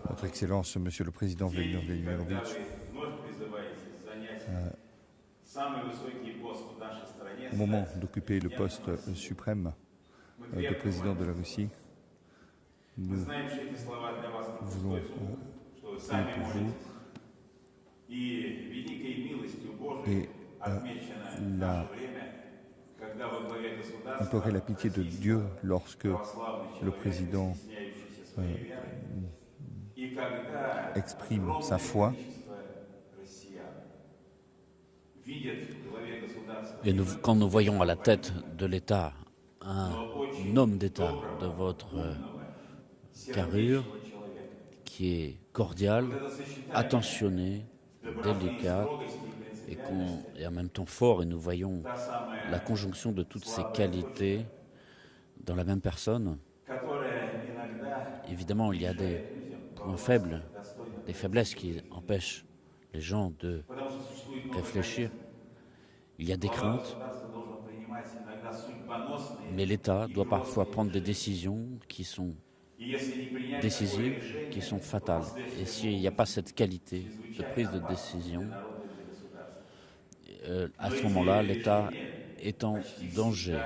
Votre Excellence, Monsieur le Président Vladimir Vladimirovitch, au moment d'occuper le poste suprême de président de la Russie, nous voulons prier pour vous et implorer la pitié de Dieu lorsque le président exprime sa foi. Et quand nous voyons à la tête de l'État un homme d'État de votre carrure, qui est cordial, attentionné, délicat et en même temps fort, et nous voyons la conjonction de toutes ces qualités dans la même personne. Évidemment, il y a des points faibles, des faiblesses qui empêchent les gens de réfléchir. Il y a des craintes, mais l'État doit parfois prendre des décisions qui sont décisives, qui sont fatales. Et s'il n'y a pas cette qualité de prise de décision, à ce moment-là, l'État est en danger.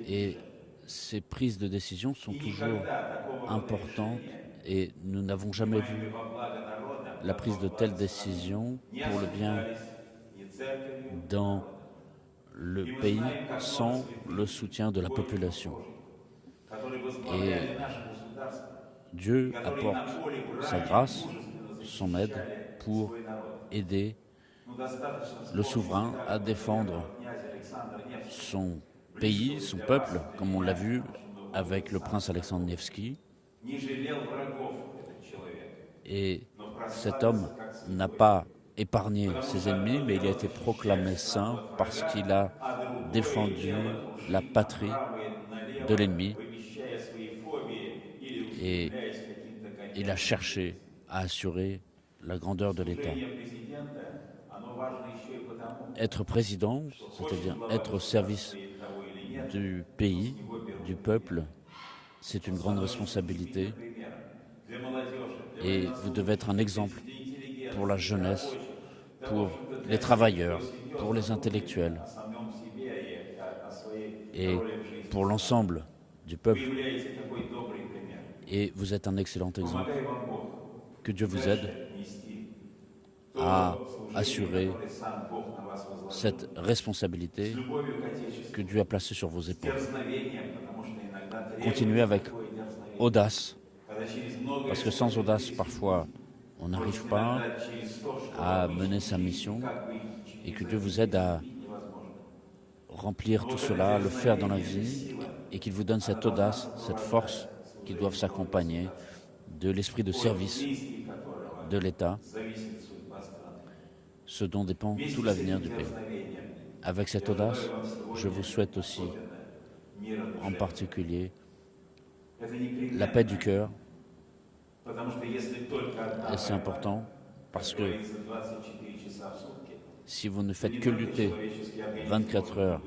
Et ces prises de décision sont toujours importantes et nous n'avons jamais vu la prise de telles décisions pour le bien dans le pays sans le soutien de la population. Et Dieu apporte sa grâce, son aide pour aider le souverain à défendre son pays, son peuple, comme on l'a vu avec le prince Alexandre Nevsky. Et cet homme n'a pas épargné ses ennemis, mais il a été proclamé saint parce qu'il a défendu la patrie de l'ennemi et il a cherché à assurer la grandeur de l'État. Être président, c'est-à-dire être au service du pays, du peuple, c'est une grande responsabilité et vous devez être un exemple pour la jeunesse, pour les travailleurs, pour les intellectuels et pour l'ensemble du peuple. Et vous êtes un excellent exemple. Que Dieu vous aide à assurer cette responsabilité que Dieu a placée sur vos épaules. Continuez avec audace, parce que sans audace, parfois, on n'arrive pas à mener sa mission, et que Dieu vous aide à remplir tout cela, à le faire dans la vie, et qu'il vous donne cette audace, cette force qui doivent s'accompagner de l'esprit de service de l'État, ce dont dépend tout l'avenir du pays. Avec cette audace, je vous souhaite aussi, en particulier, la paix du cœur. Et c'est important parce que si vous ne faites que lutter 24 heures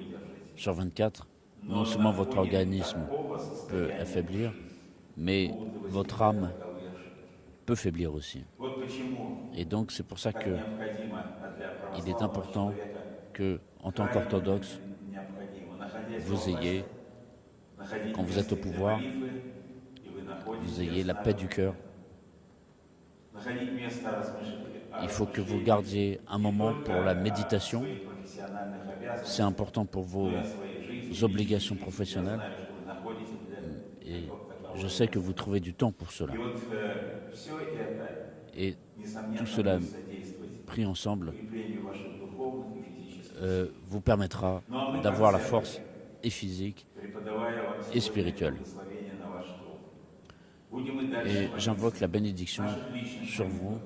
sur 24, non seulement votre organisme peut affaiblir, mais votre âme peut faiblir aussi. Et donc c'est pour ça qu'il est important que, en tant qu'orthodoxe, vous ayez, quand vous êtes au pouvoir, vous ayez la paix du cœur. Il faut que vous gardiez un moment pour la méditation. C'est important pour vos obligations professionnelles. Et je sais que vous trouvez du temps pour cela. Et tout cela pris ensemble vous permettra d'avoir la force et physique et spirituelle. Et j'invoque la bénédiction sur vous.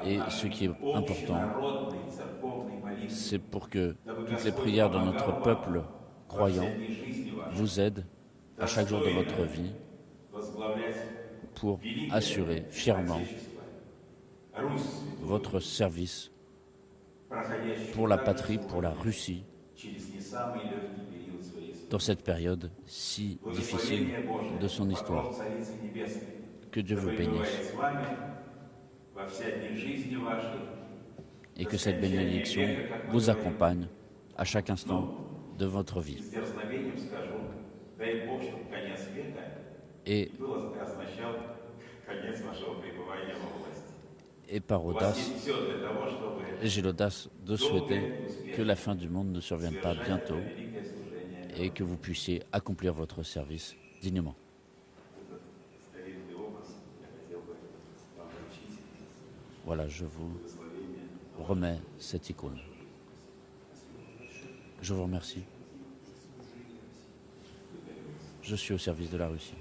Et ce qui est important, c'est pour que toutes les prières de notre peuple croyant vous aident à chaque jour de votre vie pour assurer fièrement votre service pour la patrie, pour la Russie, dans cette période si difficile de son histoire. Que Dieu vous bénisse et que cette bénédiction vous accompagne à chaque instant de votre vie. Et par audace, j'ai l'audace de souhaiter que la fin du monde ne survienne pas bientôt et que vous puissiez accomplir votre service dignement. Voilà, je vous remets cette icône. Je vous remercie. Je suis au service de la Russie.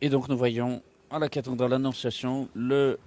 Et donc nous voyons à la cathédrale de l'Annonciation le